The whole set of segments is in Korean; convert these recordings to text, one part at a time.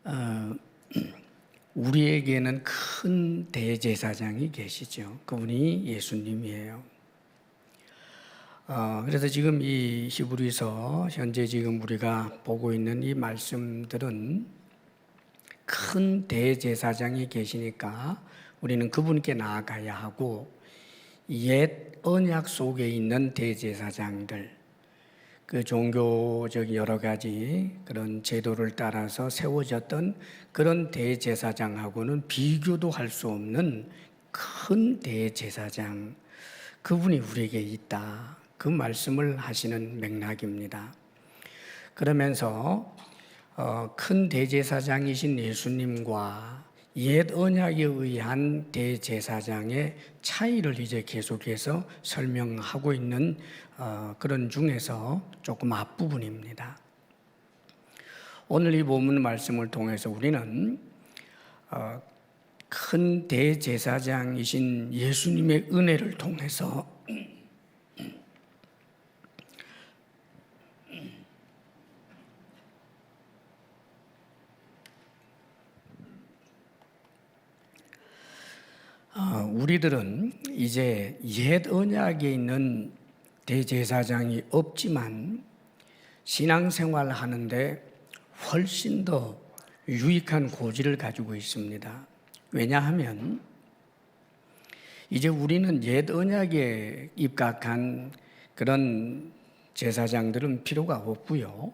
어, 우리에게는 큰 대제사장이 계시죠. 그분이 예수님이에요. 그래서 지금 이 히브리서 현재 지금 우리가 보고 있는 이 말씀들은 큰 대제사장이 계시니까 우리는 그분께 나아가야 하고, 옛 언약 속에 있는 대제사장들, 그 종교적 여러 가지 그런 제도를 따라서 세워졌던 그런 대제사장하고는 비교도 할 수 없는 큰 대제사장, 그분이 우리에게 있다. 그 말씀을 하시는 맥락입니다. 그러면서 큰 대제사장이신 예수님과 옛 언약에 의한 대제사장의 차이를 이제 계속해서 설명하고 있는 그런 중에서 조금 앞부분입니다. 오늘 이 본문 말씀을 통해서 우리는 큰 대제사장이신 예수님의 은혜를 통해서 우리들은 이제 옛 언약에 있는 대제사장이 없지만 신앙생활 하는데 훨씬 더 유익한 고지를 가지고 있습니다. 왜냐하면 이제 우리는 옛 언약에 입각한 그런 제사장들은 필요가 없고요.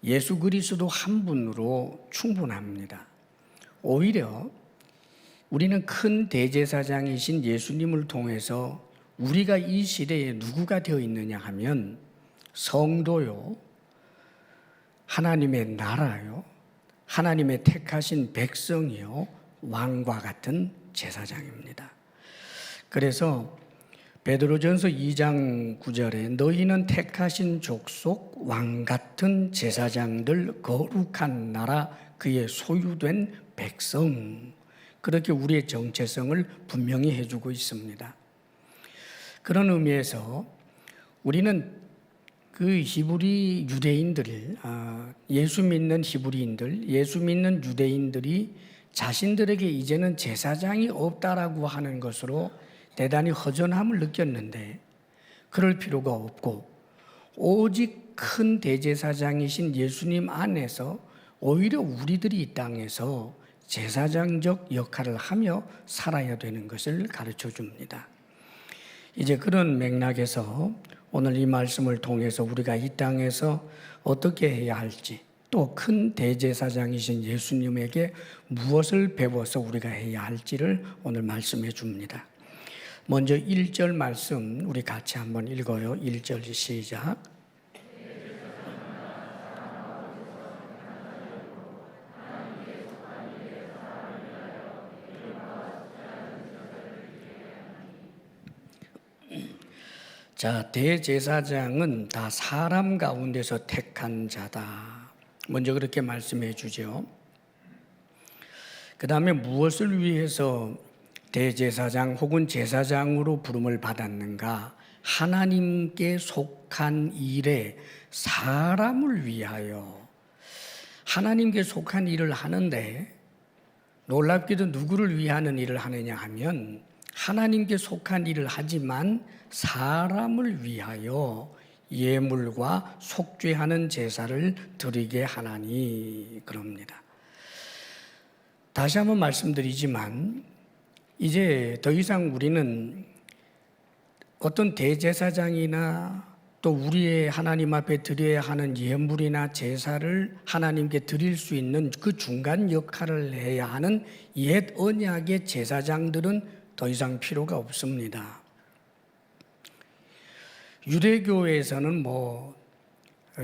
예수 그리스도 한 분으로 충분합니다. 오히려 우리는 큰 대제사장이신 예수님을 통해서 우리가 이 시대에 누구가 되어 있느냐 하면 성도요, 하나님의 나라요, 하나님의 택하신 백성이요, 왕과 같은 제사장입니다. 그래서 베드로전서 2장 9절에 너희는 택하신 족속, 왕 같은 제사장들, 거룩한 나라, 그의 소유된 백성, 그렇게 우리의 정체성을 분명히 해주고 있습니다. 그런 의미에서 우리는 그 히브리 유대인들, 예수 믿는 히브리인들, 예수 믿는 유대인들이 자신들에게 이제는 제사장이 없다라고 하는 것으로 대단히 허전함을 느꼈는데, 그럴 필요가 없고 오직 큰 대제사장이신 예수님 안에서 오히려 우리들이 이 땅에서 제사장적 역할을 하며 살아야 되는 것을 가르쳐 줍니다. 이제 그런 맥락에서 오늘 이 말씀을 통해서 우리가 이 땅에서 어떻게 해야 할지, 또 큰 대제사장이신 예수님에게 무엇을 배워서 우리가 해야 할지를 오늘 말씀해 줍니다. 먼저 1절 말씀 우리 같이 한번 읽어요. 1절 시작. 자, 대제사장은 다 사람 가운데서 택한 자다. 먼저 그렇게 말씀해 주죠. 그 다음에 무엇을 위해서 대제사장 혹은 제사장으로 부름을 받았는가? 하나님께 속한 일에 사람을 위하여. 하나님께 속한 일을 하는데 놀랍게도 누구를 위하는 일을 하느냐 하면 하나님께 속한 일을 하지만 사람을 위하여 예물과 속죄하는 제사를 드리게 하나니, 그럽니다. 다시 한번 말씀드리지만 이제 더 이상 우리는 어떤 대제사장이나 또 우리의 하나님 앞에 드려야 하는 예물이나 제사를 하나님께 드릴 수 있는 그 중간 역할을 해야 하는 옛 언약의 제사장들은 더 이상 필요가 없습니다. 유대교에서는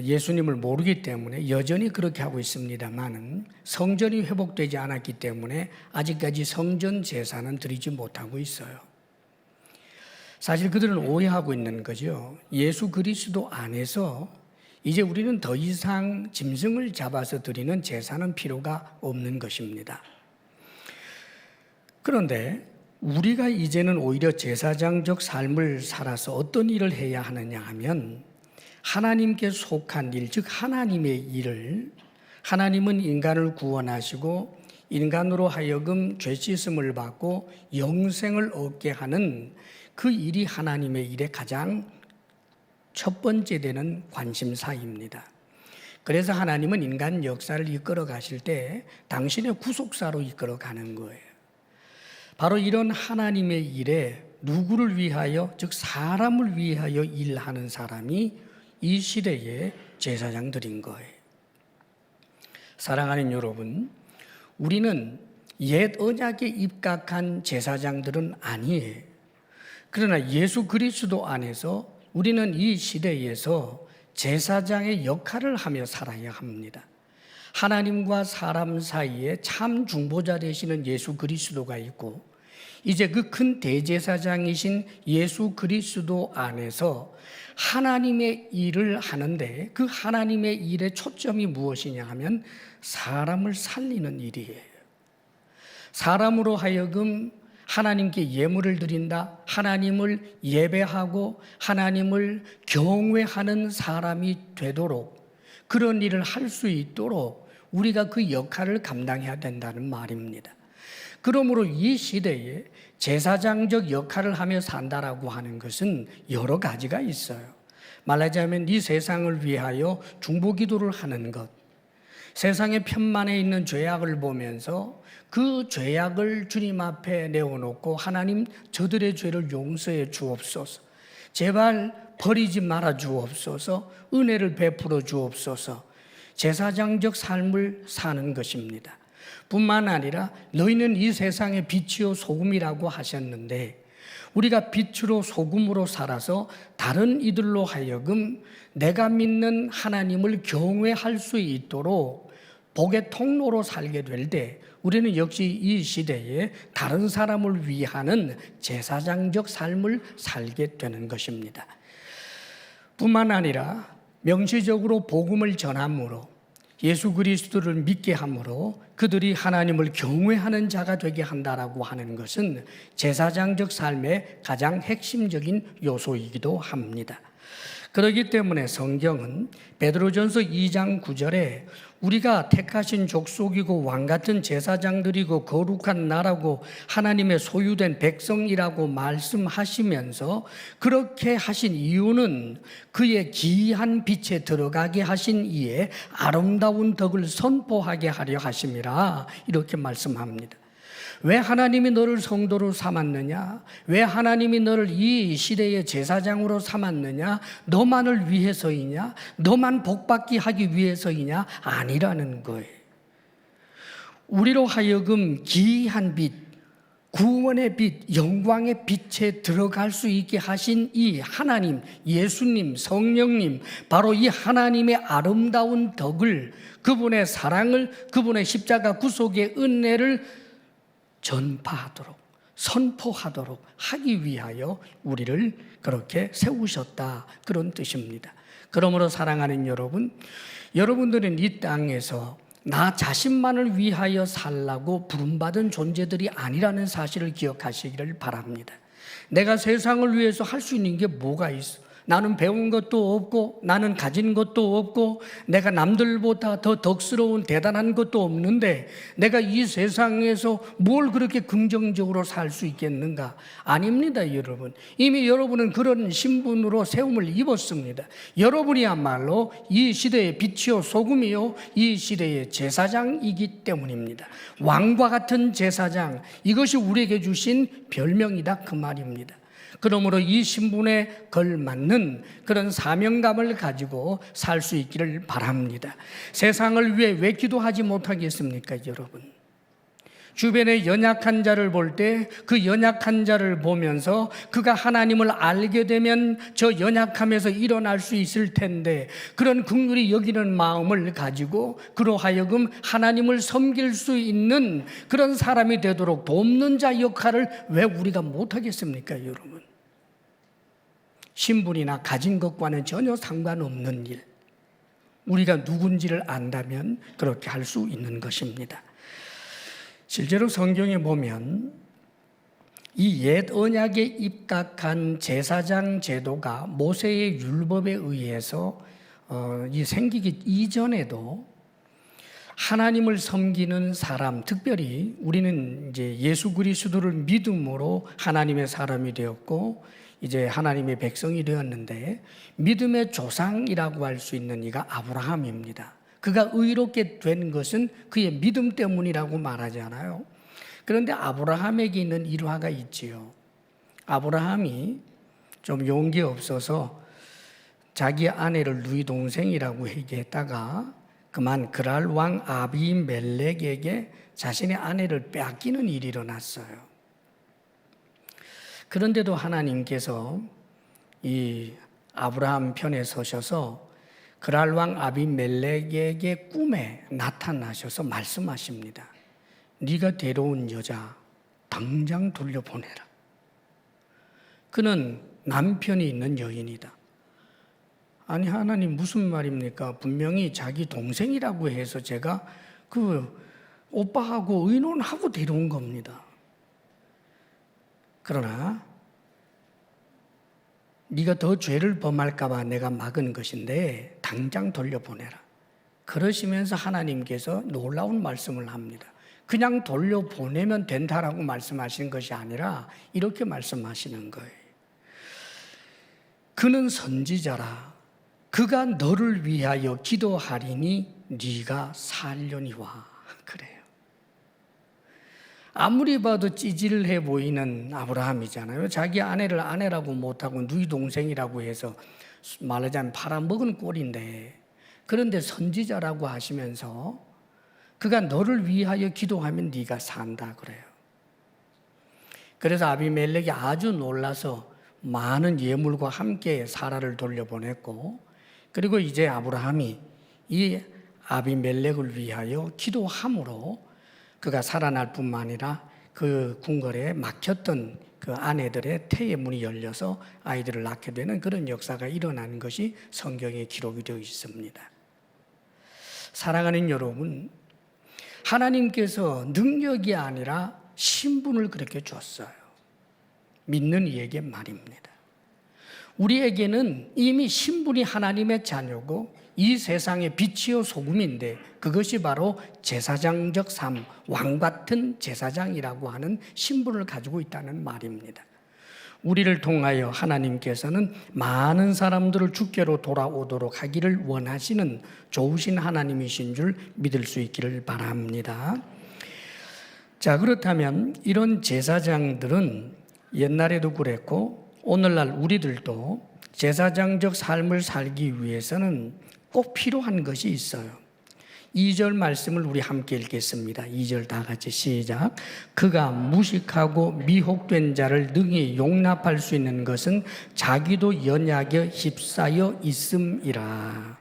예수님을 모르기 때문에 여전히 그렇게 하고 있습니다만은 성전이 회복되지 않았기 때문에 아직까지 성전 제사는 드리지 못하고 있어요. 사실 그들은 오해하고 있는 거죠. 예수 그리스도 안에서 이제 우리는 더 이상 짐승을 잡아서 드리는 제사는 필요가 없는 것입니다. 그런데 우리가 이제는 오히려 제사장적 삶을 살아서 어떤 일을 해야 하느냐 하면 하나님께 속한 일, 즉 하나님의 일을 하나님은 인간을 구원하시고 인간으로 하여금 죄 씻음을 받고 영생을 얻게 하는 그 일이 하나님의 일의 가장 첫 번째 되는 관심사입니다. 그래서 하나님은 인간 역사를 이끌어 가실 때 당신의 구속사로 이끌어 가는 거예요. 바로 이런 하나님의 일에 누구를 위하여, 즉 사람을 위하여 일하는 사람이 이 시대의 제사장들인 거예요. 사랑하는 여러분, 우리는 옛 언약에 입각한 제사장들은 아니에요. 그러나 예수 그리스도 안에서 우리는 이 시대에서 제사장의 역할을 하며 살아야 합니다. 하나님과 사람 사이에 참 중보자 되시는 예수 그리스도가 있고 이제 그 큰 대제사장이신 예수 그리스도 안에서 하나님의 일을 하는데 그 하나님의 일의 초점이 무엇이냐 하면 사람을 살리는 일이에요. 사람으로 하여금 하나님께 예물을 드린다, 하나님을 예배하고 하나님을 경외하는 사람이 되도록 그런 일을 할 수 있도록 우리가 그 역할을 감당해야 된다는 말입니다. 그러므로 이 시대에 제사장적 역할을 하며 산다라고 하는 것은 여러 가지가 있어요. 말하자면 이 세상을 위하여 중보기도를 하는 것, 세상의 편만에 있는 죄악을 보면서 그 죄악을 주님 앞에 내어놓고 하나님 저들의 죄를 용서해 주옵소서, 제발 버리지 말아 주옵소서, 은혜를 베풀어 주옵소서, 제사장적 삶을 사는 것입니다. 뿐만 아니라 너희는 이 세상의 빛이요 소금이라고 하셨는데 우리가 빛으로 소금으로 살아서 다른 이들로 하여금 내가 믿는 하나님을 경외할 수 있도록 복의 통로로 살게 될 때 우리는 역시 이 시대에 다른 사람을 위하는 제사장적 삶을 살게 되는 것입니다. 뿐만 아니라 명시적으로 복음을 전함으로 예수 그리스도를 믿게 함으로 그들이 하나님을 경외하는 자가 되게 한다라고 하는 것은 제사장적 삶의 가장 핵심적인 요소이기도 합니다. 그렇기 때문에 성경은 베드로전서 2장 9절에 우리가 택하신 족속이고 왕같은 제사장들이고 거룩한 나라고 하나님의 소유된 백성이라고 말씀하시면서 그렇게 하신 이유는 그의 기이한 빛에 들어가게 하신 이의 아름다운 덕을 선포하게 하려 하심이라 이렇게 말씀합니다. 왜 하나님이 너를 성도로 삼았느냐? 왜 하나님이 너를 이 시대의 제사장으로 삼았느냐? 너만을 위해서이냐? 너만 복받게 하기 위해서이냐? 아니라는 거예요. 우리로 하여금 기이한 빛, 구원의 빛, 영광의 빛에 들어갈 수 있게 하신 이 하나님, 예수님, 성령님, 바로 이 하나님의 아름다운 덕을, 그분의 사랑을, 그분의 십자가 구속의 은혜를 전파하도록, 선포하도록 하기 위하여 우리를 그렇게 세우셨다, 그런 뜻입니다. 그러므로 사랑하는 여러분, 여러분들은 이 땅에서 나 자신만을 위하여 살라고 부름받은 존재들이 아니라는 사실을 기억하시기를 바랍니다. 내가 세상을 위해서 할 수 있는 게 뭐가 있어? 나는 배운 것도 없고 나는 가진 것도 없고 내가 남들보다 더 덕스러운 대단한 것도 없는데 내가 이 세상에서 뭘 그렇게 긍정적으로 살 수 있겠는가? 아닙니다, 여러분. 이미 여러분은 그런 신분으로 세움을 입었습니다. 여러분이야말로 이 시대의 빛이요 소금이요 이 시대의 제사장이기 때문입니다. 왕과 같은 제사장, 이것이 우리에게 주신 별명이다, 그 말입니다. 그러므로 이 신분에 걸맞는 그런 사명감을 가지고 살 수 있기를 바랍니다. 세상을 위해 왜 기도하지 못하겠습니까, 여러분? 주변에 연약한 자를 볼 때 그 연약한 자를 보면서 그가 하나님을 알게 되면 저 연약함에서 일어날 수 있을 텐데 그런 긍휼히 여기는 마음을 가지고 그로 하여금 하나님을 섬길 수 있는 그런 사람이 되도록 돕는 자 역할을 왜 우리가 못하겠습니까, 여러분? 신분이나 가진 것과는 전혀 상관없는 일, 우리가 누군지를 안다면 그렇게 할 수 있는 것입니다. 실제로 성경에 보면 이 옛 언약에 입각한 제사장 제도가 모세의 율법에 의해서 이 생기기 이전에도 하나님을 섬기는 사람, 특별히 우리는 이제 예수 그리스도를 믿음으로 하나님의 사람이 되었고 이제 하나님의 백성이 되었는데 믿음의 조상이라고 할 수 있는 이가 아브라함입니다. 그가 의롭게 된 것은 그의 믿음 때문이라고 말하잖아요. 그런데 아브라함에게 있는 일화가 있지요. 아브라함이 좀 용기 없어서 자기 아내를 누이 동생이라고 얘기했다가 그만 그랄 왕 아비멜렉에게 자신의 아내를 빼앗기는 일이 일어났어요. 그런데도 하나님께서 이 아브라함 편에 서셔서 그랄 왕 아비멜렉에게 꿈에 나타나셔서 말씀하십니다. 네가 데려온 여자 당장 돌려보내라. 그는 남편이 있는 여인이다. 아니 하나님 무슨 말입니까? 분명히 자기 동생이라고 해서 제가 그 오빠하고 의논하고 데려온 겁니다. 그러나 네가 더 죄를 범할까 봐 내가 막은 것인데 당장 돌려보내라. 그러시면서 하나님께서 놀라운 말씀을 합니다. 그냥 돌려보내면 된다라고 말씀하시는 것이 아니라 이렇게 말씀하시는 거예요. 그는 선지자라. 그가 너를 위하여 기도하리니 네가 살려니와. 그래요. 아무리 봐도 찌질해 보이는 아브라함이잖아요. 자기 아내를 아내라고 못하고 누이 동생이라고 해서 말하자면 팔아먹은 꼴인데, 그런데 선지자라고 하시면서 그가 너를 위하여 기도하면 네가 산다 그래요. 그래서 아비멜렉이 아주 놀라서 많은 예물과 함께 사라를 돌려보냈고, 그리고 이제 아브라함이 이 아비멜렉을 위하여 기도함으로 그가 살아날 뿐만 아니라 그 궁궐에 막혔던 그 아내들의 태의 문이 열려서 아이들을 낳게 되는 그런 역사가 일어나는 것이 성경에 기록이 되어 있습니다. 사랑하는 여러분, 하나님께서 능력이 아니라 신분을 그렇게 줬어요. 믿는 이에게 말입니다. 우리에게는 이미 신분이 하나님의 자녀고 이 세상의 빛이요 소금인데 그것이 바로 제사장적 삶, 왕 같은 제사장이라고 하는 신분을 가지고 있다는 말입니다. 우리를 통하여 하나님께서는 많은 사람들을 주께로 돌아오도록 하기를 원하시는 좋으신 하나님이신 줄 믿을 수 있기를 바랍니다. 자, 그렇다면 이런 제사장들은 옛날에도 그랬고 오늘날 우리들도 제사장적 삶을 살기 위해서는 꼭 필요한 것이 있어요. 2절 말씀을 우리 함께 읽겠습니다. 2절 다 같이 시작. 그가 무식하고 미혹된 자를 능히 용납할 수 있는 것은 자기도 연약에 휩싸여 있음이라.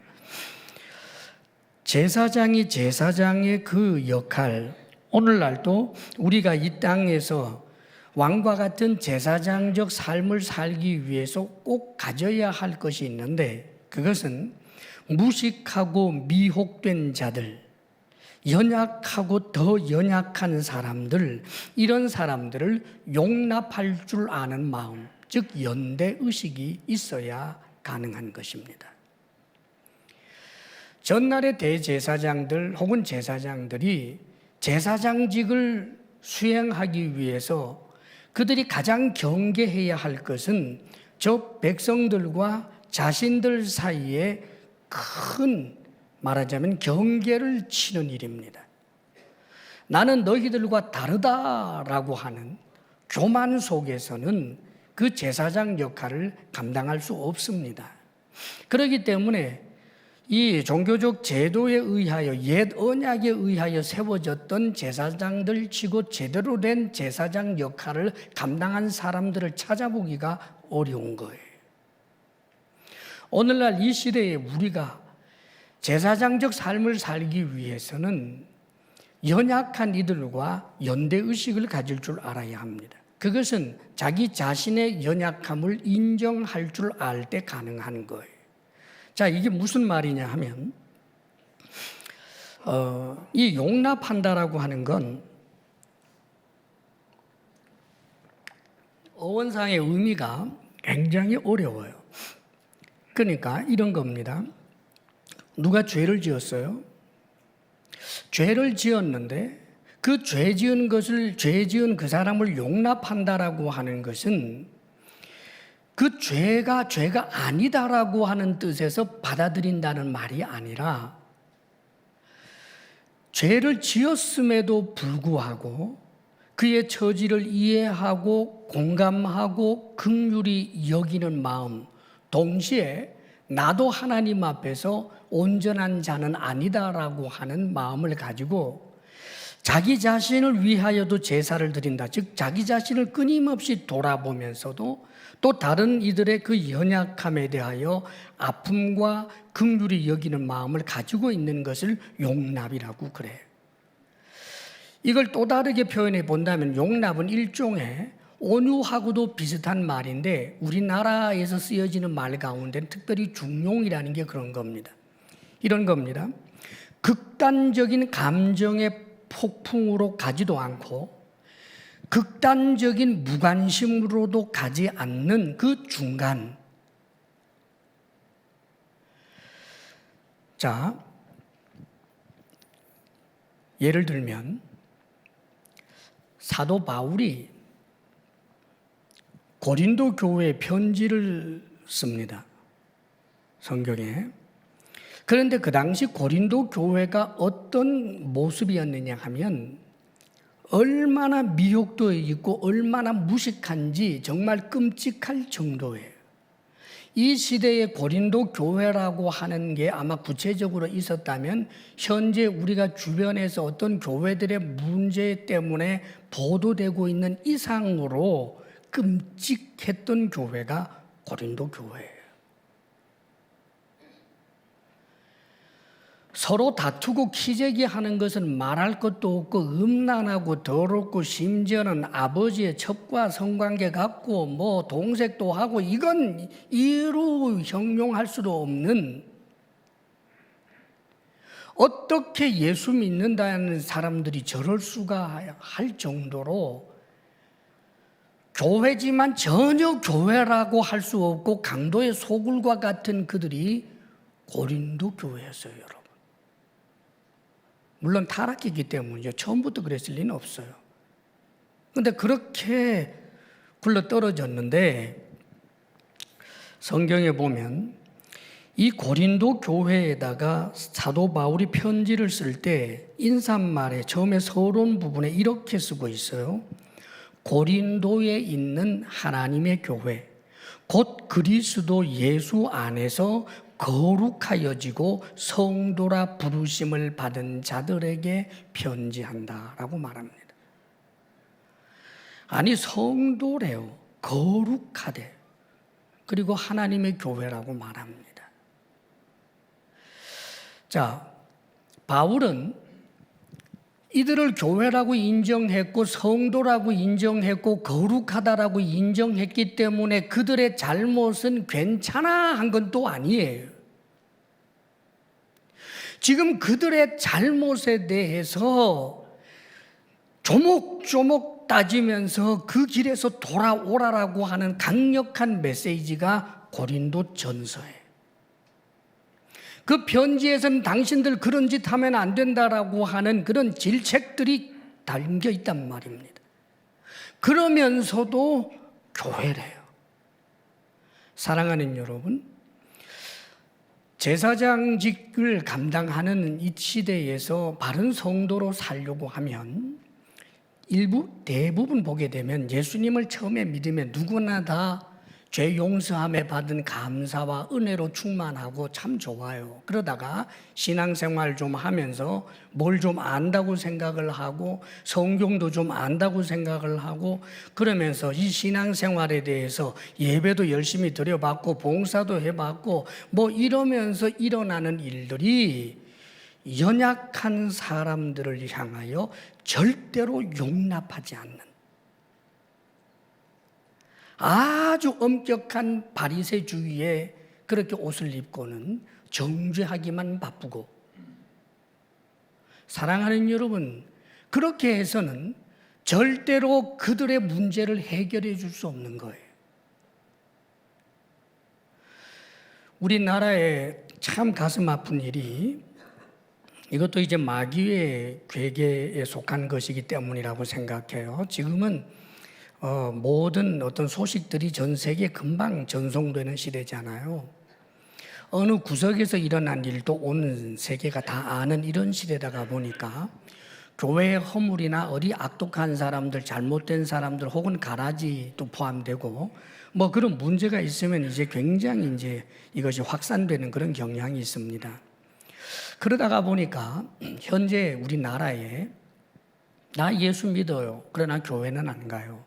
제사장이 제사장의 그 역할, 오늘날도 우리가 이 땅에서 왕과 같은 제사장적 삶을 살기 위해서 꼭 가져야 할 것이 있는데, 그것은 무식하고 미혹된 자들, 연약하고 더 연약한 사람들, 이런 사람들을 용납할 줄 아는 마음, 즉 연대의식이 있어야 가능한 것입니다. 전날의 대제사장들 혹은 제사장들이 제사장직을 수행하기 위해서 그들이 가장 경계해야 할 것은 저 백성들과 자신들 사이에 큰 말하자면 경계를 치는 일입니다. 나는 너희들과 다르다라고 하는 교만 속에서는 그 제사장 역할을 감당할 수 없습니다. 그렇기 때문에 이 종교적 제도에 의하여 옛 언약에 의하여 세워졌던 제사장들 치고 제대로 된 제사장 역할을 감당한 사람들을 찾아보기가 어려운 거예요. 오늘날 이 시대에 우리가 제사장적 삶을 살기 위해서는 연약한 이들과 연대의식을 가질 줄 알아야 합니다. 그것은 자기 자신의 연약함을 인정할 줄 알 때 가능한 거예요. 자, 이게 무슨 말이냐 하면 이 용납한다라고 하는 건 어원상의 의미가 굉장히 어려워요. 그러니까 이런 겁니다. 누가 죄를 지었어요? 죄를 지었는데 그 죄 지은 그 사람을 용납한다라고 하는 것은 그 죄가 아니다라고 하는 뜻에서 받아들인다는 말이 아니라 죄를 지었음에도 불구하고 그의 처지를 이해하고 공감하고 긍휼히 여기는 마음, 동시에 나도 하나님 앞에서 온전한 자는 아니다라고 하는 마음을 가지고 자기 자신을 위하여도 제사를 드린다. 즉 자기 자신을 끊임없이 돌아보면서도 또 다른 이들의 그 연약함에 대하여 아픔과 긍휼히 여기는 마음을 가지고 있는 것을 용납이라고 그래요. 이걸 또 다르게 표현해 본다면 용납은 일종의 온유하고도 비슷한 말인데 우리나라에서 쓰여지는 말 가운데는 특별히 중용이라는 게 그런 겁니다. 이런 겁니다. 극단적인 감정의 폭풍으로 가지도 않고 극단적인 무관심으로도 가지 않는 그 중간. 자, 예를 들면 사도 바울이 고린도 교회에 편지를 씁니다. 성경에. 그런데 그 당시 고린도 교회가 어떤 모습이었느냐 하면 얼마나 미혹되어 있고 얼마나 무식한지 정말 끔찍할 정도예요. 이 시대의 고린도 교회라고 하는 게 아마 구체적으로 있었다면 현재 우리가 주변에서 어떤 교회들의 문제 때문에 보도되고 있는 이상으로 끔찍했던 교회가 고린도 교회예요. 서로 다투고 키재기하는 것은 말할 것도 없고 음란하고 더럽고 심지어는 아버지의 첩과 성관계 갖고 뭐 동색도 하고 이건 이루 형용할 수도 없는, 어떻게 예수 믿는다는 사람들이 저럴 수가 할 정도로 교회지만 전혀 교회라고 할 수 없고 강도의 소굴과 같은 그들이 고린도 교회였어요, 여러분. 물론 타락했기 때문이죠. 처음부터 그랬을 리는 없어요. 그런데 그렇게 굴러 떨어졌는데 성경에 보면 이 고린도 교회에다가 사도 바울이 편지를 쓸 때 인사말에 처음에 서론 부분에 이렇게 쓰고 있어요. 고린도에 있는 하나님의 교회, 곧 그리스도 예수 안에서 거룩하여지고 성도라 부르심을 받은 자들에게 편지한다라고 말합니다. 아니 성도래요. 거룩하대. 그리고 하나님의 교회라고 말합니다. 자, 바울은 이들을 교회라고 인정했고 성도라고 인정했고 거룩하다라고 인정했기 때문에 그들의 잘못은 괜찮아 한 건 또 아니에요. 지금 그들의 잘못에 대해서 조목조목 따지면서 그 길에서 돌아오라라고 하는 강력한 메시지가 고린도 전서예요. 그 편지에서는 당신들 그런 짓 하면 안 된다라고 하는 그런 질책들이 담겨 있단 말입니다. 그러면서도 교회래요. 사랑하는 여러분, 제사장직을 감당하는 이 시대에서 바른 성도로 살려고 하면 대부분 보게 되면 예수님을 처음에 믿으면 누구나 다 죄 용서함에 받은 감사와 은혜로 충만하고 참 좋아요. 그러다가 신앙생활 좀 하면서 뭘 좀 안다고 생각을 하고 성경도 좀 안다고 생각을 하고 그러면서 이 신앙생활에 대해서 예배도 열심히 드려봤고 봉사도 해봤고 뭐 이러면서 일어나는 일들이 연약한 사람들을 향하여 절대로 용납하지 않는 아주 엄격한 바리새주의에 그렇게 옷을 입고는 정죄하기만 바쁘고, 사랑하는 여러분, 그렇게 해서는 절대로 그들의 문제를 해결해 줄 수 없는 거예요. 우리나라에 참 가슴 아픈 일이 이것도 이제 마귀의 괴계에 속한 것이기 때문이라고 생각해요. 지금은 모든 어떤 소식들이 전 세계에 금방 전송되는 시대잖아요. 어느 구석에서 일어난 일도 온 세계가 다 아는 이런 시대다가 보니까 교회의 허물이나 어디 악독한 사람들, 잘못된 사람들 혹은 가라지도 포함되고 뭐 그런 문제가 있으면 이제 굉장히 이제 이것이 확산되는 그런 경향이 있습니다. 그러다가 보니까 현재 우리나라에 나 예수 믿어요. 그러나 교회는 안 가요.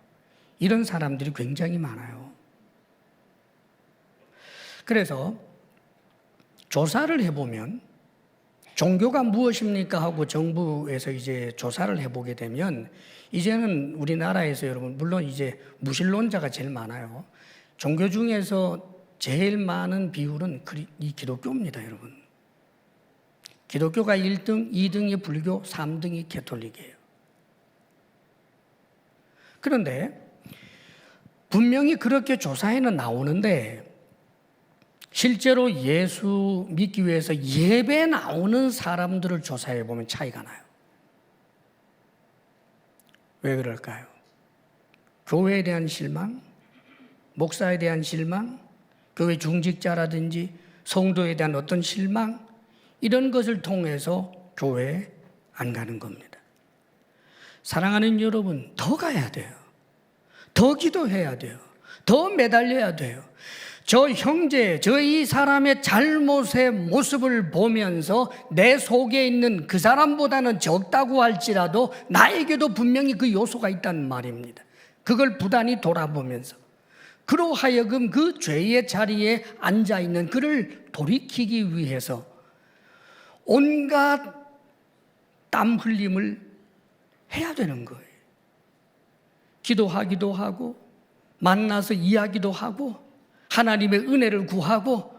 이런 사람들이 굉장히 많아요. 그래서 조사를 해보면 종교가 무엇입니까 하고 정부에서 이제 조사를 해보게 되면 이제는 우리나라에서 여러분 물론 이제 무신론자가 제일 많아요. 종교 중에서 제일 많은 비율은 이 기독교입니다, 여러분. 기독교가 1등, 2등이 불교, 3등이 가톨릭이에요. 그런데 분명히 그렇게 조사에는 나오는데 실제로 예수 믿기 위해서 예배 나오는 사람들을 조사해 보면 차이가 나요. 왜 그럴까요? 교회에 대한 실망, 목사에 대한 실망, 교회 중직자라든지 성도에 대한 어떤 실망, 이런 것을 통해서 교회에 안 가는 겁니다. 사랑하는 여러분, 더 가야 돼요. 더 기도해야 돼요. 더 매달려야 돼요. 저 형제, 저 이 사람의 잘못의 모습을 보면서 내 속에 있는 그 사람보다는 적다고 할지라도 나에게도 분명히 그 요소가 있다는 말입니다. 그걸 부단히 돌아보면서 그러하여금 그 죄의 자리에 앉아있는 그를 돌이키기 위해서 온갖 땀 흘림을 해야 되는 거예요. 기도하기도 하고 만나서 이야기도 하고 하나님의 은혜를 구하고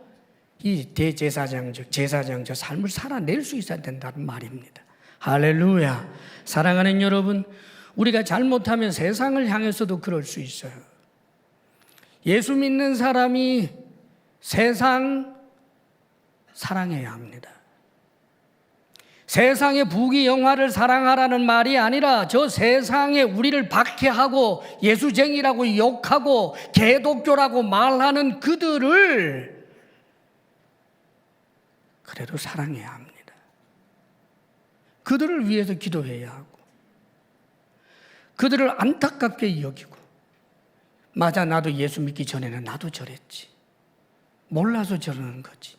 이 대제사장적 제사장적 삶을 살아낼 수 있어야 된다는 말입니다. 할렐루야. 사랑하는 여러분, 우리가 잘못하면 세상을 향해서도 그럴 수 있어요. 예수 믿는 사람이 세상 사랑해야 합니다. 세상의 부귀영화를 사랑하라는 말이 아니라 저 세상에 우리를 박해하고 예수쟁이라고 욕하고 개독교라고 말하는 그들을 그래도 사랑해야 합니다. 그들을 위해서 기도해야 하고 그들을 안타깝게 여기고 맞아, 나도 예수 믿기 전에는 나도 저랬지. 몰라서 저러는 거지.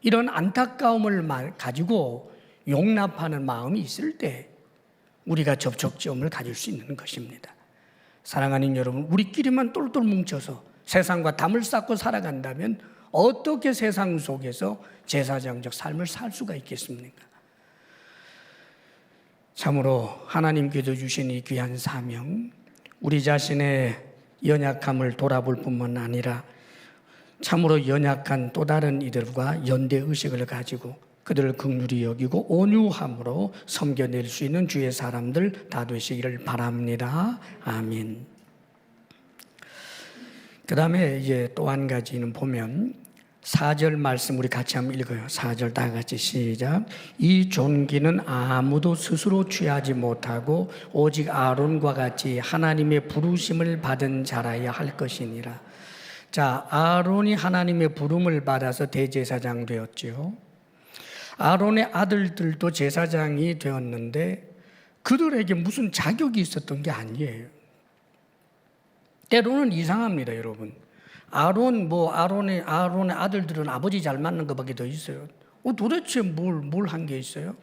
이런 안타까움을 가지고 용납하는 마음이 있을 때 우리가 접촉점을 가질 수 있는 것입니다. 사랑하는 여러분, 우리끼리만 똘똘 뭉쳐서 세상과 담을 쌓고 살아간다면 어떻게 세상 속에서 제사장적 삶을 살 수가 있겠습니까? 참으로 하나님께서 주신 이 귀한 사명, 우리 자신의 연약함을 돌아볼 뿐만 아니라 참으로 연약한 또 다른 이들과 연대의식을 가지고 그들을 긍휼히 여기고 온유함으로 섬겨낼 수 있는 주의 사람들 다 되시기를 바랍니다. 아멘. 그 다음에 이제 또 한 가지는 보면 4절 말씀 우리 같이 한번 읽어요. 4절 다 같이 시작. 이 존귀는 아무도 스스로 취하지 못하고 오직 아론과 같이 하나님의 부르심을 받은 자라야 할 것이니라. 자, 아론이 하나님의 부름을 받아서 대제사장 되었죠. 아론의 아들들도 제사장이 되었는데 그들에게 무슨 자격이 있었던 게 아니에요. 때로는 이상합니다, 여러분. 아론의 아들들은 아버지 잘 맞는 것밖에 더 있어요. 도대체 뭘 한 게 있어요?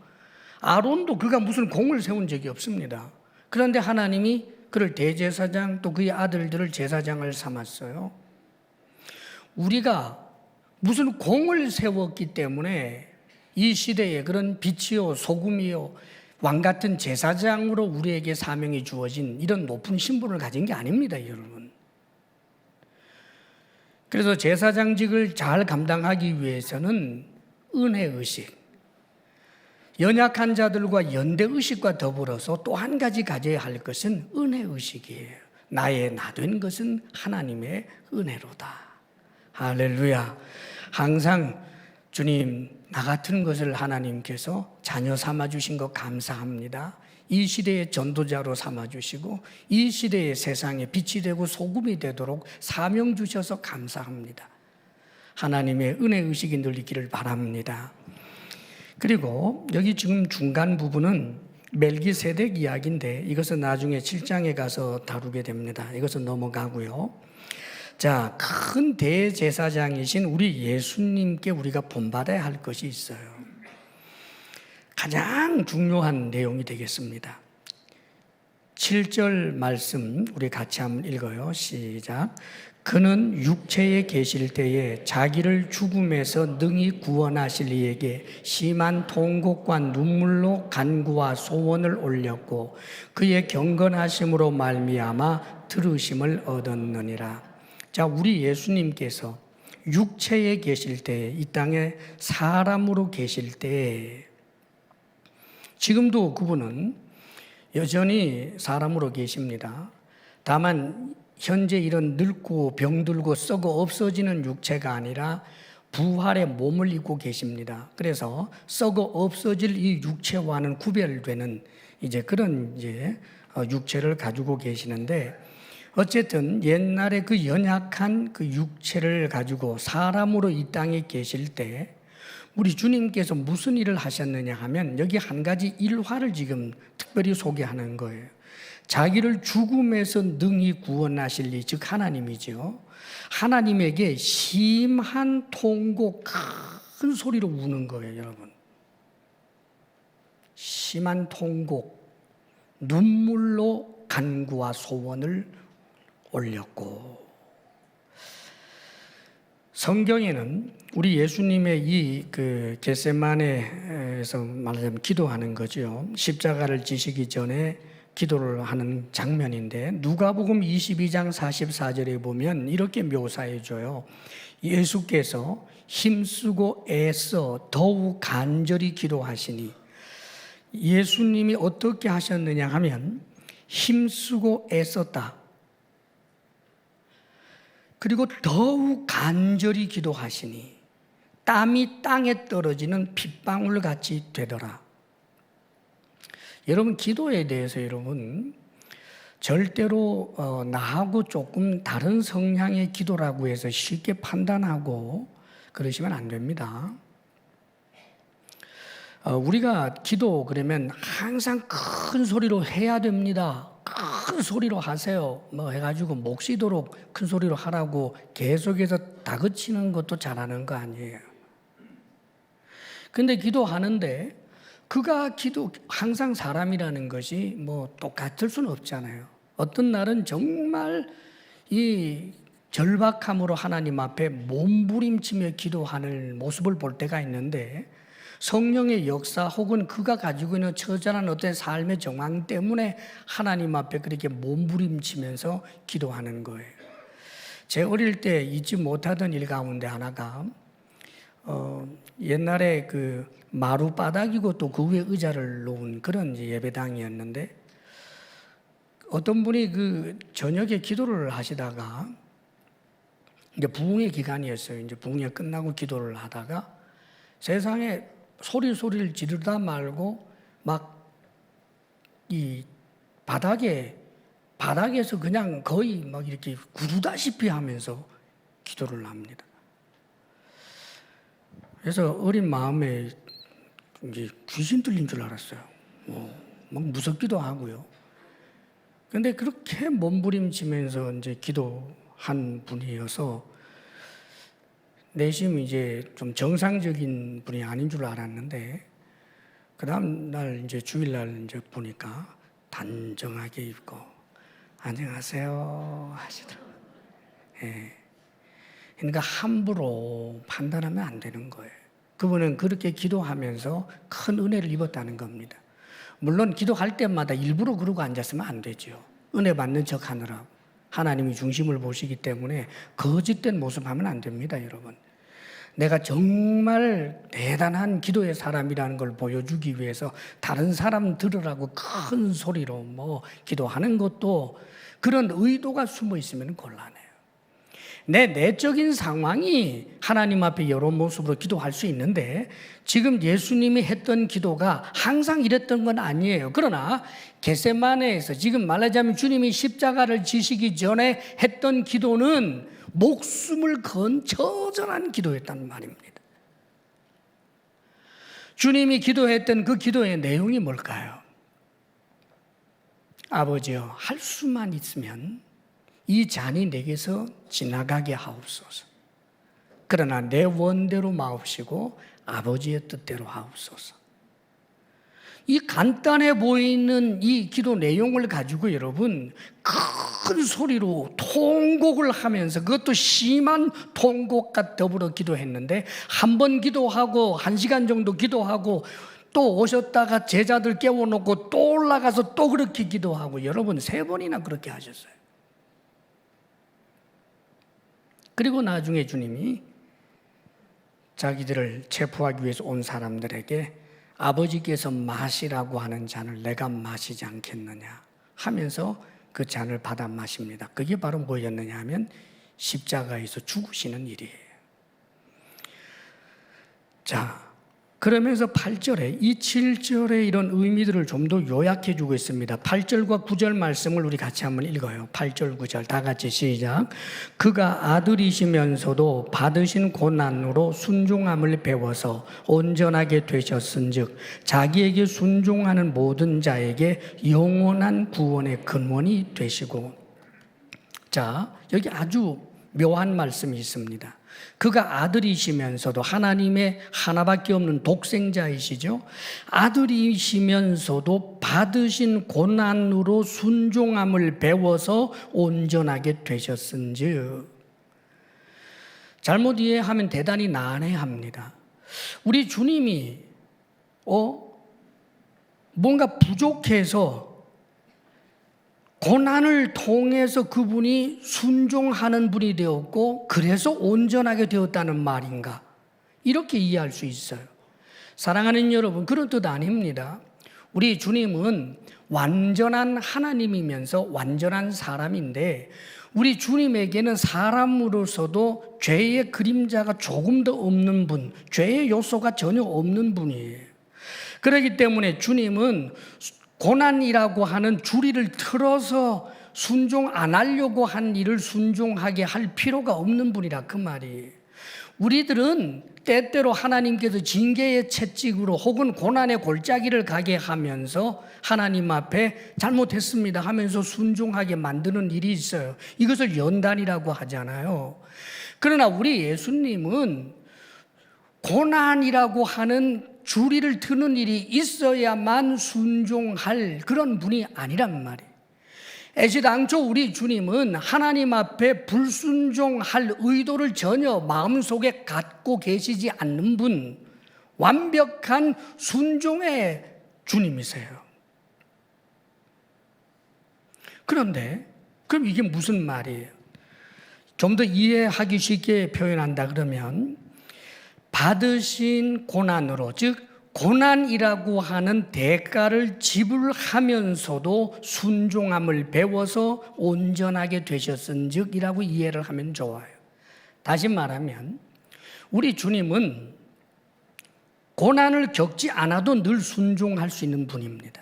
아론도 그가 무슨 공을 세운 적이 없습니다. 그런데 하나님이 그를 대제사장 또 그의 아들들을 제사장을 삼았어요. 우리가 무슨 공을 세웠기 때문에 이 시대에 그런 빛이요 소금이요 왕 같은 제사장으로 우리에게 사명이 주어진 이런 높은 신분을 가진 게 아닙니다, 여러분. 그래서 제사장직을 잘 감당하기 위해서는 은혜의식, 연약한 자들과 연대의식과 더불어서 또 한 가지 가져야 할 것은 은혜의식이에요. 나의 나 된 것은 하나님의 은혜로다. 할렐루야. 항상 주님, 나 같은 것을 하나님께서 자녀 삼아주신 것 감사합니다. 이 시대의 전도자로 삼아주시고 이 시대의 세상에 빛이 되고 소금이 되도록 사명 주셔서 감사합니다. 하나님의 은혜의식이 늘리기를 바랍니다. 그리고 여기 지금 중간 부분은 멜기세덱 이야기인데 이것은 나중에 7장에 가서 다루게 됩니다. 이것은 넘어가고요. 자, 큰 대제사장이신 우리 예수님께 우리가 본받아야 할 것이 있어요. 가장 중요한 내용이 되겠습니다. 7절 말씀 우리 같이 한번 읽어요. 시작. 그는 육체에 계실 때에 자기를 죽음에서 능히 구원하실 이에게 심한 통곡과 눈물로 간구와 소원을 올렸고 그의 경건하심으로 말미암아 들으심을 얻었느니라. 자, 우리 예수님께서 육체에 계실 때, 이 땅에 사람으로 계실 때, 지금도 그분은 여전히 사람으로 계십니다. 다만 현재 이런 늙고 병들고 썩어 없어지는 육체가 아니라 부활의 몸을 입고 계십니다. 그래서 썩어 없어질 이 육체와는 구별되는 그런 육체를 가지고 계시는데, 어쨌든 옛날에 그 연약한 그 육체를 가지고 사람으로 이 땅에 계실 때 우리 주님께서 무슨 일을 하셨느냐 하면 여기 한 가지 일화를 지금 특별히 소개하는 거예요. 자기를 죽음에서 능히 구원하실 이, 즉 하나님이죠. 하나님에게 심한 통곡, 큰 소리로 우는 거예요, 여러분. 심한 통곡, 눈물로 간구와 소원을 올렸고, 성경에는 우리 예수님의 이 겟세마네에서 말하자면 기도하는 거죠. 십자가를 지시기 전에 기도를 하는 장면인데 누가복음 22장 44절에 보면 이렇게 묘사해 줘요. 예수께서 힘쓰고 애써 더욱 간절히 기도하시니, 예수님이 어떻게 하셨느냐 하면 힘쓰고 애썼다. 그리고 더욱 간절히 기도하시니 땀이 땅에 떨어지는 핏방울 같이 되더라. 여러분, 기도에 대해서 여러분 절대로 나하고 조금 다른 성향의 기도라고 해서 쉽게 판단하고 그러시면 안 됩니다. 우리가 기도 그러면 항상 큰 소리로 해야 됩니다. 큰 소리로 하세요. 해가지고 목 쉬도록 큰 소리로 하라고 계속해서 다그치는 것도 잘하는 거 아니에요. 근데 기도하는데 항상 사람이라는 것이 똑같을 수는 없잖아요. 어떤 날은 정말 이 절박함으로 하나님 앞에 몸부림치며 기도하는 모습을 볼 때가 있는데, 성령의 역사 혹은 그가 가지고 있는 처절한 어떤 삶의 정황 때문에 하나님 앞에 그렇게 몸부림치면서 기도하는 거예요. 제 어릴 때 잊지 못하던 일 가운데 하나가 옛날에 그 마룻바닥이고 또 그 위에 의자를 놓은 그런 예배당이었는데, 어떤 분이 그 저녁에 기도를 하시다가 이제 부흥의 기간이었어요. 이제 부흥이 끝나고 기도를 하다가 세상에 소리를 지르다 말고 막 이 바닥에서 그냥 거의 막 이렇게 구르다시피 하면서 기도를 합니다. 그래서 어린 마음에 이제 귀신 들린 줄 알았어요. 막 무섭기도 하고요. 근데 그렇게 몸부림치면서 이제 기도한 분이어서 내심 이제 좀 정상적인 분이 아닌 줄 알았는데, 그 다음 날 이제 주일날 이제 보니까 단정하게 입고 안녕하세요 하시더라고요. 예. 그러니까 함부로 판단하면 안 되는 거예요. 그분은 그렇게 기도하면서 큰 은혜를 입었다는 겁니다. 물론 기도할 때마다 일부러 그러고 앉았으면 안 되죠. 은혜 받는 척 하느라고. 하나님이 중심을 보시기 때문에 거짓된 모습 하면 안 됩니다, 여러분. 내가 정말 대단한 기도의 사람이라는 걸 보여주기 위해서 다른 사람 들으라고 큰 소리로 기도하는 것도 그런 의도가 숨어 있으면 곤란해요. 내 내적인 상황이 하나님 앞에 여러 모습으로 기도할 수 있는데 지금 예수님이 했던 기도가 항상 이랬던 건 아니에요. 그러나 겟세마네에서 지금 말하자면 주님이 십자가를 지시기 전에 했던 기도는 목숨을 건 처절한 기도였단 말입니다. 주님이 기도했던 그 기도의 내용이 뭘까요? 아버지여, 할 수만 있으면 이 잔이 내게서 지나가게 하옵소서. 그러나 내 원대로 마옵시고 아버지의 뜻대로 하옵소서. 이 간단해 보이는 이 기도 내용을 가지고 여러분 큰 소리로 통곡을 하면서, 그것도 심한 통곡과 더불어 기도했는데, 한 번 기도하고 1시간 정도 기도하고 또 오셨다가 제자들 깨워놓고 또 올라가서 또 그렇게 기도하고, 여러분 3번이나 그렇게 하셨어요. 그리고 나중에 주님이 자기들을 체포하기 위해서 온 사람들에게 아버지께서 마시라고 하는 잔을 내가 마시지 않겠느냐 하면서 그 잔을 받아 마십니다. 그게 바로 뭐였느냐 하면 십자가에서 죽으시는 일이에요. 자, 그러면서 8절에 이 7절의 이런 의미들을 좀 더 요약해 주고 있습니다. 8절과 9절 말씀을 우리 같이 한번 읽어요. 8절 9절 다 같이 시작. 그가 아들이시면서도 받으신 고난으로 순종함을 배워서 온전하게 되셨은즉 자기에게 순종하는 모든 자에게 영원한 구원의 근원이 되시고. 자, 여기 아주 묘한 말씀이 있습니다. 그가 아들이시면서도, 하나님의 하나밖에 없는 독생자이시죠. 아들이시면서도 받으신 고난으로 순종함을 배워서 온전하게 되셨은즉. 잘못 이해하면 대단히 난해합니다. 우리 주님이 뭔가 부족해서 고난을 통해서 그분이 순종하는 분이 되었고 그래서 온전하게 되었다는 말인가? 이렇게 이해할 수 있어요. 사랑하는 여러분, 그런 뜻 아닙니다. 우리 주님은 완전한 하나님이면서 완전한 사람인데, 우리 주님에게는 사람으로서도 죄의 그림자가 조금도 없는 분, 죄의 요소가 전혀 없는 분이에요. 그렇기 때문에 주님은 고난이라고 하는 주리를 틀어서 순종 안 하려고 한 일을 순종하게 할 필요가 없는 분이라 그 말이에요. 우리들은 때때로 하나님께서 징계의 채찍으로 혹은 고난의 골짜기를 가게 하면서 하나님 앞에 잘못했습니다 하면서 순종하게 만드는 일이 있어요. 이것을 연단이라고 하잖아요. 그러나 우리 예수님은 고난이라고 하는 주리를 트는 일이 있어야만 순종할 그런 분이 아니란 말이에요. 애시당초 우리 주님은 하나님 앞에 불순종할 의도를 전혀 마음속에 갖고 계시지 않는 분, 완벽한 순종의 주님이세요. 그런데 그럼 이게 무슨 말이에요? 좀 더 이해하기 쉽게 표현한다 그러면, 받으신 고난으로, 즉 고난이라고 하는 대가를 지불하면서도 순종함을 배워서 온전하게 되셨은즉이라고 이해를 하면 좋아요. 다시 말하면 우리 주님은 고난을 겪지 않아도 늘 순종할 수 있는 분입니다.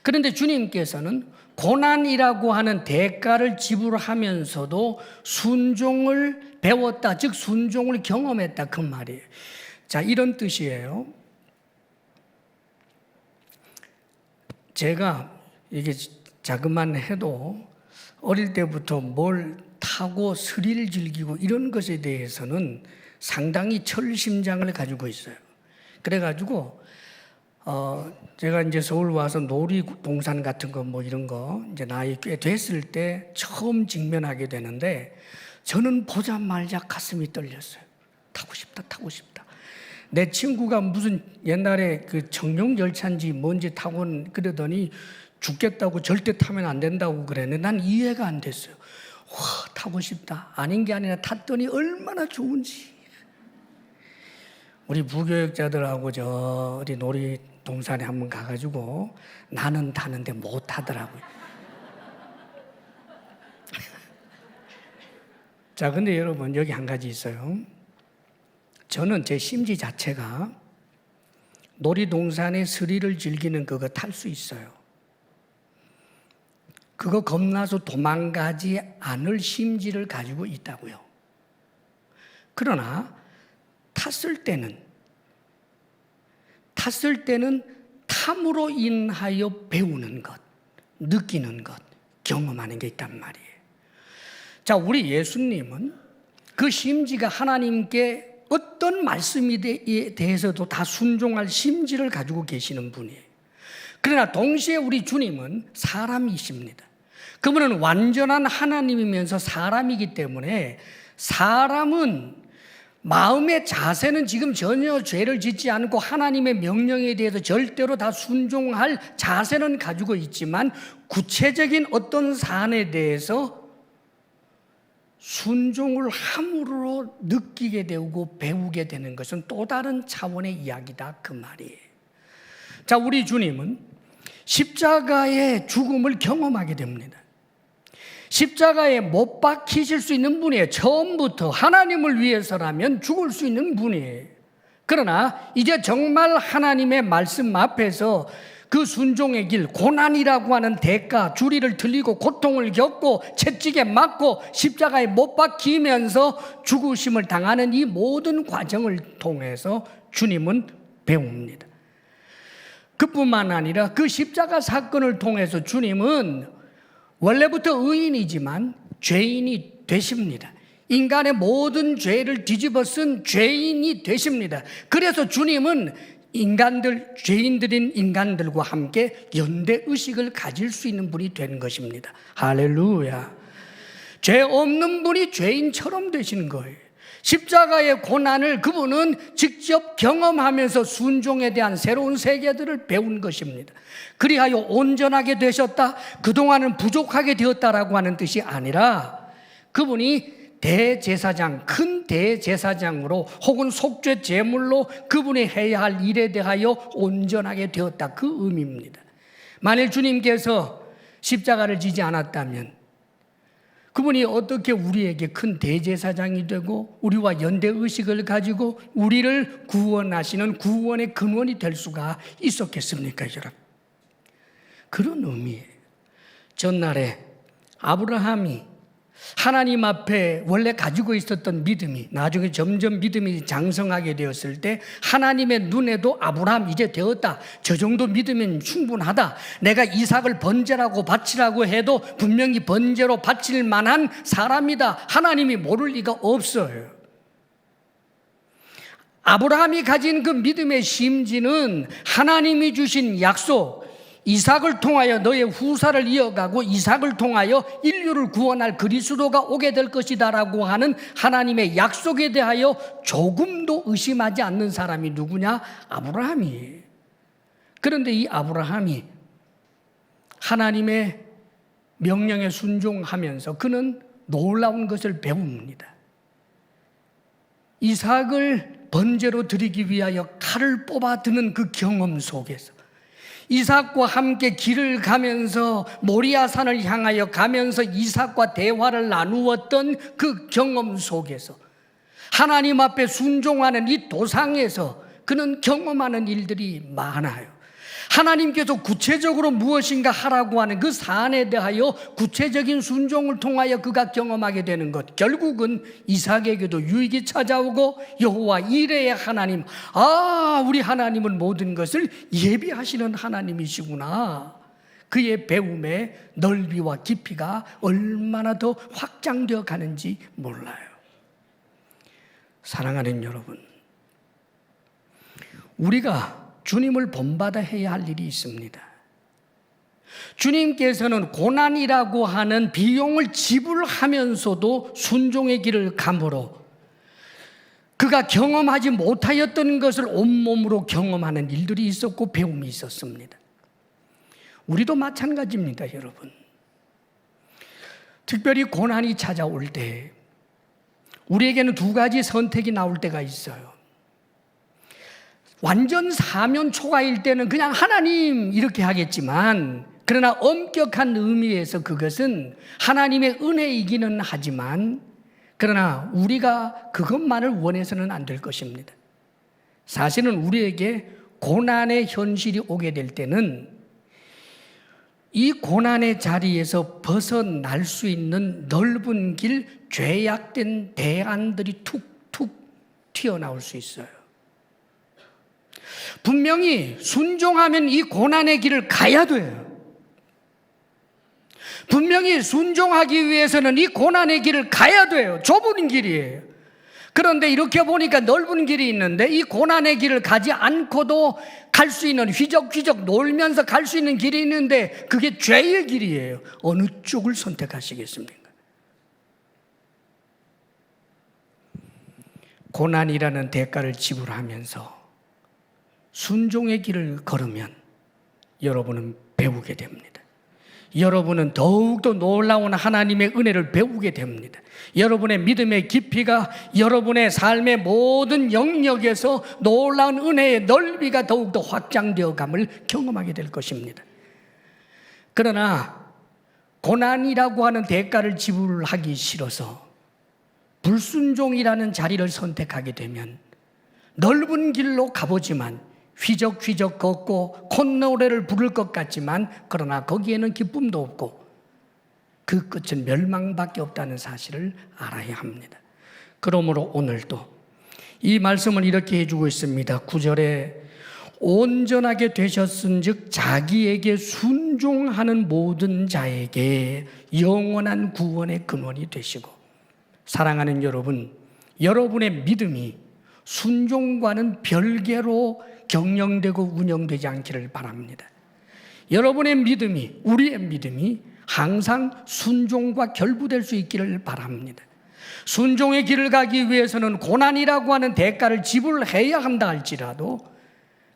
그런데 주님께서는 고난이라고 하는 대가를 지불하면서도 순종을 배웠다, 즉 순종을 경험했다 그 말이에요. 자, 이런 뜻이에요. 제가 이게 자그만 해도 어릴 때부터 뭘 타고 스릴 즐기고 이런 것에 대해서는 상당히 철심장을 가지고 있어요. 그래가지고 제가 이제 서울 와서 놀이동산 같은 거 뭐 이런 거 이제 나이 꽤 됐을 때 처음 직면하게 되는데, 저는 보자마자 가슴이 떨렸어요. 타고 싶다, 타고 싶다. 내 친구가 무슨 옛날에 그 청룡 열차인지 뭔지 타고 그러더니 죽겠다고 절대 타면 안 된다고 그랬는데 난 이해가 안 됐어요. 와, 타고 싶다. 아닌 게 아니라 탔더니 얼마나 좋은지. 우리 무교육자들하고 저 어디 놀이동산에 한번 가가지고 나는 타는데 못 타더라고요. 자, 근데 여러분, 여기 한 가지 있어요. 저는 제 심지 자체가 놀이동산에 스릴을 즐기는 그거 탈 수 있어요. 그거 겁나서 도망가지 않을 심지를 가지고 있다고요. 그러나 탔을 때는 탐으로 인하여 배우는 것, 느끼는 것, 경험하는 게 있단 말이에요. 자, 우리 예수님은 그 심지가 하나님께 어떤 말씀에 대해서도 다 순종할 심지를 가지고 계시는 분이에요. 그러나 동시에 우리 주님은 사람이십니다. 그분은 완전한 하나님이면서 사람이기 때문에 사람은 마음의 자세는 지금 전혀 죄를 짓지 않고 하나님의 명령에 대해서 절대로 다 순종할 자세는 가지고 있지만 구체적인 어떤 사안에 대해서 순종을 함으로 느끼게 되고 배우게 되는 것은 또 다른 차원의 이야기다, 그 말이에요. 자, 우리 주님은 십자가의 죽음을 경험하게 됩니다. 십자가에 못 박히실 수 있는 분이에요. 처음부터 하나님을 위해서라면 죽을 수 있는 분이에요. 그러나 이제 정말 하나님의 말씀 앞에서 그 순종의 길, 고난이라고 하는 대가, 주리를 들리고 고통을 겪고 채찍에 맞고 십자가에 못 박히면서 죽으심을 당하는 이 모든 과정을 통해서 주님은 배웁니다. 그뿐만 아니라 그 십자가 사건을 통해서 주님은 원래부터 의인이지만 죄인이 되십니다. 인간의 모든 죄를 뒤집어 쓴 죄인이 되십니다. 그래서 주님은 죄인들인 인간들과 함께 연대의식을 가질 수 있는 분이 된 것입니다. 할렐루야. 죄 없는 분이 죄인처럼 되시는 거예요. 십자가의 고난을 그분은 직접 경험하면서 순종에 대한 새로운 세계들을 배운 것입니다. 그리하여 온전하게 되셨다, 그동안은 부족하게 되었다라고 하는 뜻이 아니라 그분이 대제사장, 큰 대제사장으로 혹은 속죄 제물로 그분이 해야 할 일에 대하여 온전하게 되었다, 그 의미입니다. 만일 주님께서 십자가를 지지 않았다면 그분이 어떻게 우리에게 큰 대제사장이 되고 우리와 연대의식을 가지고 우리를 구원하시는 구원의 근원이 될 수가 있었겠습니까, 여러분? 그런 의미예요. 전날에 아브라함이 하나님 앞에 원래 가지고 있었던 믿음이 나중에 점점 믿음이 장성하게 되었을 때 하나님의 눈에도 아브라함 이제 되었다, 저 정도 믿으면 충분하다, 내가 이삭을 번제라고 바치라고 해도 분명히 번제로 바칠 만한 사람이다, 하나님이 모를 리가 없어요. 아브라함이 가진 그 믿음의 심지는 하나님이 주신 약속, 이삭을 통하여 너의 후사를 이어가고 이삭을 통하여 인류를 구원할 그리스도가 오게 될 것이다라고 하는 하나님의 약속에 대하여 조금도 의심하지 않는 사람이 누구냐? 아브라함이에요. 그런데 이 아브라함이 하나님의 명령에 순종하면서 그는 놀라운 것을 배웁니다. 이삭을 번제로 드리기 위하여 칼을 뽑아 드는 그 경험 속에서 이삭과 함께 길을 가면서 모리아산을 향하여 가면서 이삭과 대화를 나누었던 그 경험 속에서 하나님 앞에 순종하는 이 도상에서 그는 경험하는 일들이 많아요. 하나님께서 구체적으로 무엇인가 하라고 하는 그 사안에 대하여 구체적인 순종을 통하여 그가 경험하게 되는 것, 결국은 이삭에게도 유익이 찾아오고 여호와 이레의 하나님, 우리 하나님은 모든 것을 예비하시는 하나님이시구나, 그의 배움의 넓이와 깊이가 얼마나 더 확장되어 가는지 몰라요. 사랑하는 여러분, 우리가 주님을 본받아 해야 할 일이 있습니다. 주님께서는 고난이라고 하는 비용을 지불하면서도 순종의 길을 감으로 그가 경험하지 못하였던 것을 온몸으로 경험하는 일들이 있었고 배움이 있었습니다. 우리도 마찬가지입니다, 여러분. 특별히 고난이 찾아올 때 우리에게는 두 가지 선택이 나올 때가 있어요. 완전 사면 초과일 때는 그냥 하나님 이렇게 하겠지만, 그러나 엄격한 의미에서 그것은 하나님의 은혜이기는 하지만 그러나 우리가 그것만을 원해서는 안 될 것입니다. 사실은 우리에게 고난의 현실이 오게 될 때는 이 고난의 자리에서 벗어날 수 있는 넓은 길, 죄악된 대안들이 툭툭 튀어나올 수 있어요. 분명히 순종하면 이 고난의 길을 가야 돼요. 분명히 순종하기 위해서는 이 고난의 길을 가야 돼요. 좁은 길이에요. 그런데 이렇게 보니까 넓은 길이 있는데 이 고난의 길을 가지 않고도 갈 수 있는, 휘적휘적 놀면서 갈 수 있는 길이 있는데 그게 죄의 길이에요. 어느 쪽을 선택하시겠습니까? 고난이라는 대가를 지불하면서 순종의 길을 걸으면 여러분은 배우게 됩니다. 여러분은 더욱더 놀라운 하나님의 은혜를 배우게 됩니다. 여러분의 믿음의 깊이가 여러분의 삶의 모든 영역에서 놀라운 은혜의 넓이가 더욱더 확장되어 감을 경험하게 될 것입니다. 그러나 고난이라고 하는 대가를 지불하기 싫어서 불순종이라는 자리를 선택하게 되면 넓은 길로 가보지만 휘적휘적 걷고 콧노래를 부를 것 같지만 그러나 거기에는 기쁨도 없고 그 끝은 멸망밖에 없다는 사실을 알아야 합니다. 그러므로 오늘도 이 말씀을 이렇게 해주고 있습니다. 9절에 온전하게 되셨은즉 자기에게 순종하는 모든 자에게 영원한 구원의 근원이 되시고. 사랑하는 여러분, 여러분의 믿음이 순종과는 별개로 경영되고 운영되지 않기를 바랍니다. 여러분의 믿음이, 우리의 믿음이 항상 순종과 결부될 수 있기를 바랍니다. 순종의 길을 가기 위해서는 고난이라고 하는 대가를 지불해야 한다 할지라도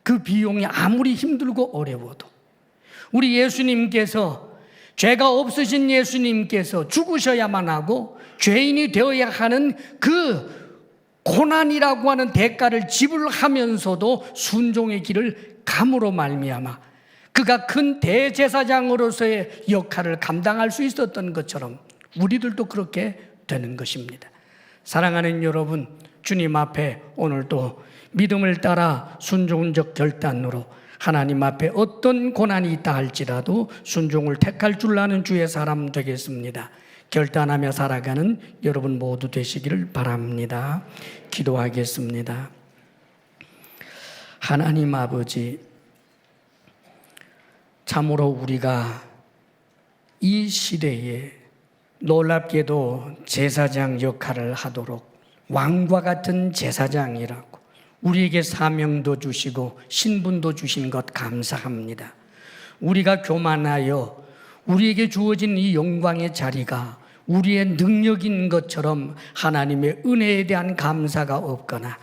그 비용이 아무리 힘들고 어려워도 우리 예수님께서, 죄가 없으신 예수님께서 죽으셔야만 하고 죄인이 되어야 하는 그 고난이라고 하는 대가를 지불하면서도 순종의 길을 감으로 말미암아 그가 큰 대제사장으로서의 역할을 감당할 수 있었던 것처럼 우리들도 그렇게 되는 것입니다. 사랑하는 여러분, 주님 앞에 오늘도 믿음을 따라 순종적 결단으로 하나님 앞에 어떤 고난이 있다 할지라도 순종을 택할 줄 아는 주의 사람 되겠습니다. 결단하며 살아가는 여러분 모두 되시기를 바랍니다. 기도하겠습니다. 하나님 아버지, 참으로 우리가 이 시대에 놀랍게도 제사장 역할을 하도록 왕과 같은 제사장이라고 우리에게 사명도 주시고 신분도 주신 것 감사합니다. 우리가 교만하여 우리에게 주어진 이 영광의 자리가 우리의 능력인 것처럼 하나님의 은혜에 대한 감사가 없거나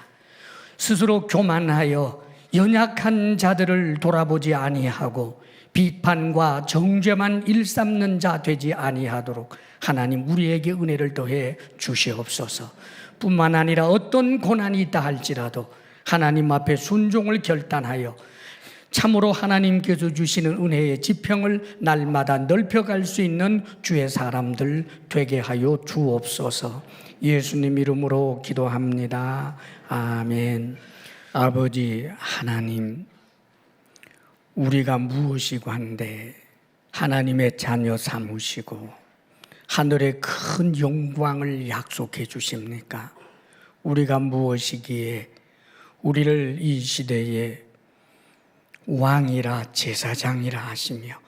스스로 교만하여 연약한 자들을 돌아보지 아니하고 비판과 정죄만 일삼는 자 되지 아니하도록 하나님 우리에게 은혜를 더해 주시옵소서. 뿐만 아니라 어떤 고난이 있다 할지라도 하나님 앞에 순종을 결단하여 참으로 하나님께서 주시는 은혜의 지평을 날마다 넓혀갈 수 있는 주의 사람들 되게 하여 주옵소서. 예수님 이름으로 기도합니다. 아멘. 아버지 하나님, 우리가 무엇이고 한데 하나님의 자녀 삼으시고 하늘의 큰 영광을 약속해 주십니까? 우리가 무엇이기에 우리를 이 시대에 왕이라 제사장이라 하시며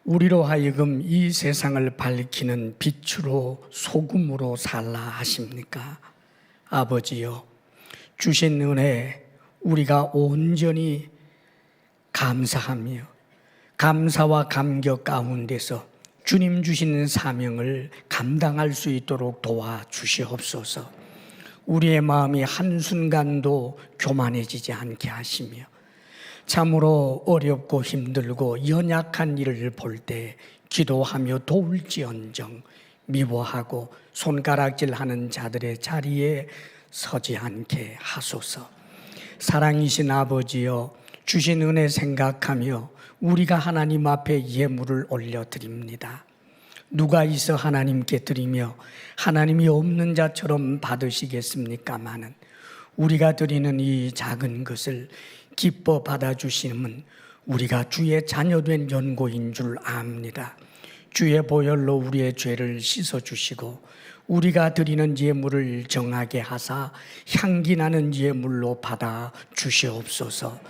우리로 하여금 이 세상을 밝히는 빛으로 소금으로 살라 하십니까? 아버지여, 주신 은혜 우리가 온전히 감사하며 감사와 감격 가운데서 주님 주시는 사명을 감당할 수 있도록 도와주시옵소서. 우리의 마음이 한순간도 교만해지지 않게 하시며 참으로 어렵고 힘들고 연약한 일을 볼 때 기도하며 도울지언정 미워하고 손가락질하는 자들의 자리에 서지 않게 하소서. 사랑이신 아버지여, 주신 은혜 생각하며 우리가 하나님 앞에 예물을 올려드립니다. 누가 있어 하나님께 드리며 하나님이 없는 자처럼 받으시겠습니까마는 우리가 드리는 이 작은 것을 기뻐 받아주시는 우리가 주의 자녀된 연고인 줄 압니다. 주의 보혈로 우리의 죄를 씻어주시고 우리가 드리는 예물을 정하게 하사 향기나는 예물로 받아 주시옵소서.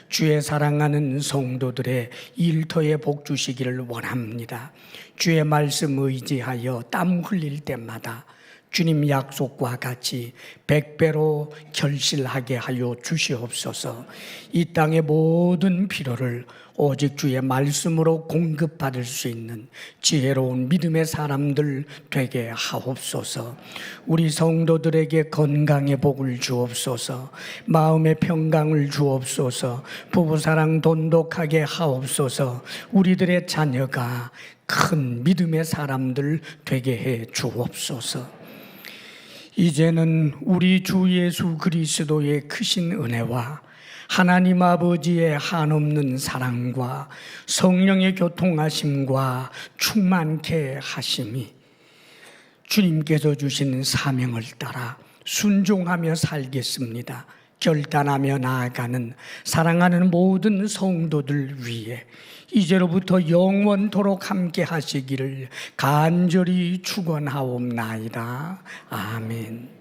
주의 사랑하는 성도들의 일터에 복 주시기를 원합니다. 주의 말씀 의지하여 땀 흘릴 때마다 주님 약속과 같이 100배로 결실하게 하여 주시옵소서. 이 땅의 모든 필요를 오직 주의 말씀으로 공급받을 수 있는 지혜로운 믿음의 사람들 되게 하옵소서. 우리 성도들에게 건강의 복을 주옵소서. 마음의 평강을 주옵소서. 부부사랑 돈독하게 하옵소서. 우리들의 자녀가 큰 믿음의 사람들 되게 해 주옵소서. 이제는 우리 주 예수 그리스도의 크신 은혜와 하나님 아버지의 한없는 사랑과 성령의 교통하심과 충만케 하심이 주님께서 주신 사명을 따라 순종하며 살겠습니다. 결단하며 나아가는 사랑하는 모든 성도들 위해 이제로부터 영원토록 함께 하시기를 간절히 축원하옵나이다. 아멘.